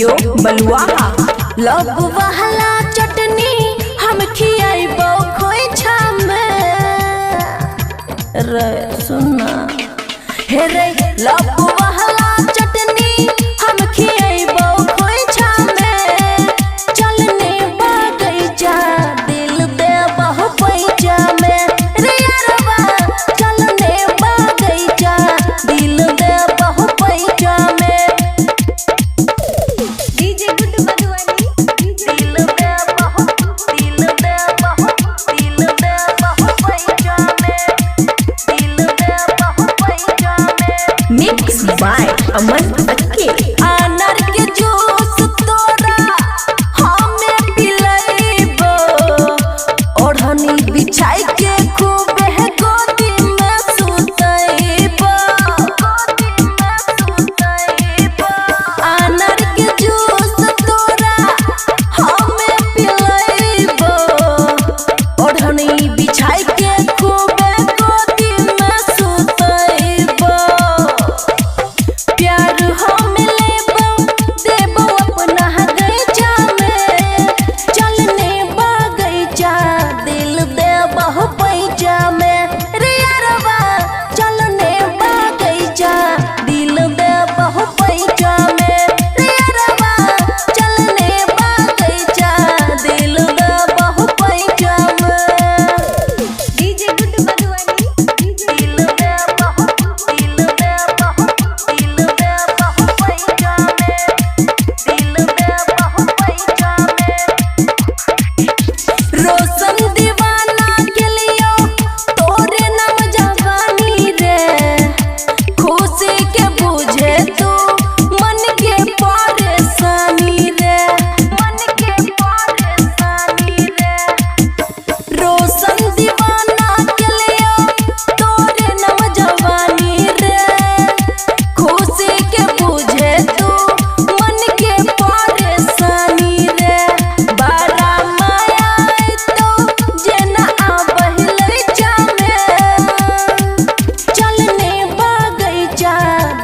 Studio बलुआहा। लगवाला चटनी हम खियाइबो खोइछा में रे सुना हे रे लगवाला चटनी हम खियाइबो खोइछा में चलने बगैचा दिल दे बहु पैचा में रे यारवा चलने बगैचा दिल दे बहु पैचा में डीजे गुड्डू मधुबनी दिल दे बहु पैचा में दिल दे बहु पैचा में। मिक्स बाय अमन अक्के। अनार के जूस तोरा हमें पिलाइबो ओढ़नी बिछाई के खूब है गोदी में सुताइबो अनार के जूस तोरा हमें पिलाइबो ओढ़नी बिछाई के खूब है गोदी में सुताइबो प्यार हम लेबो देबो अपना गैचा में चलने बगैचा दिल दे बहु पैचा में रे यारवा चलने बगैचा दिल दे बहु पैचा में रे यारवा चलने बगैचा दिल दे बहु पैचा में। डीजे गुड्डू मधुबनी दिल दे बहु पैचा में दिल दे बहु पैचा में। रोशन दीवाना के लियो तोरे नाम जवानी रे खुशी के बुझे तू मन के परेशानी रे रोशन दीवाना के लियो तोरे नाम जवानी रे खुशी के बुझे तू मन के परेशानी रे बड़ा माया तो जेना आबहिलै जामे चलने बगैचा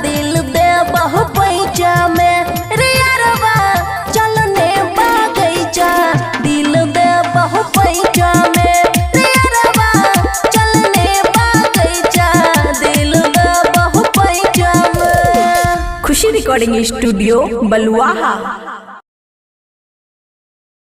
दिल दे बहु पैचा में रे यारवा चलने बगैचा दिल दे बहु पैचा में रे यारवा चलने बगैचा दिल दे बहु पैचा में। खुशी रिकॉर्डिंग स्टूडियो बलुआहा।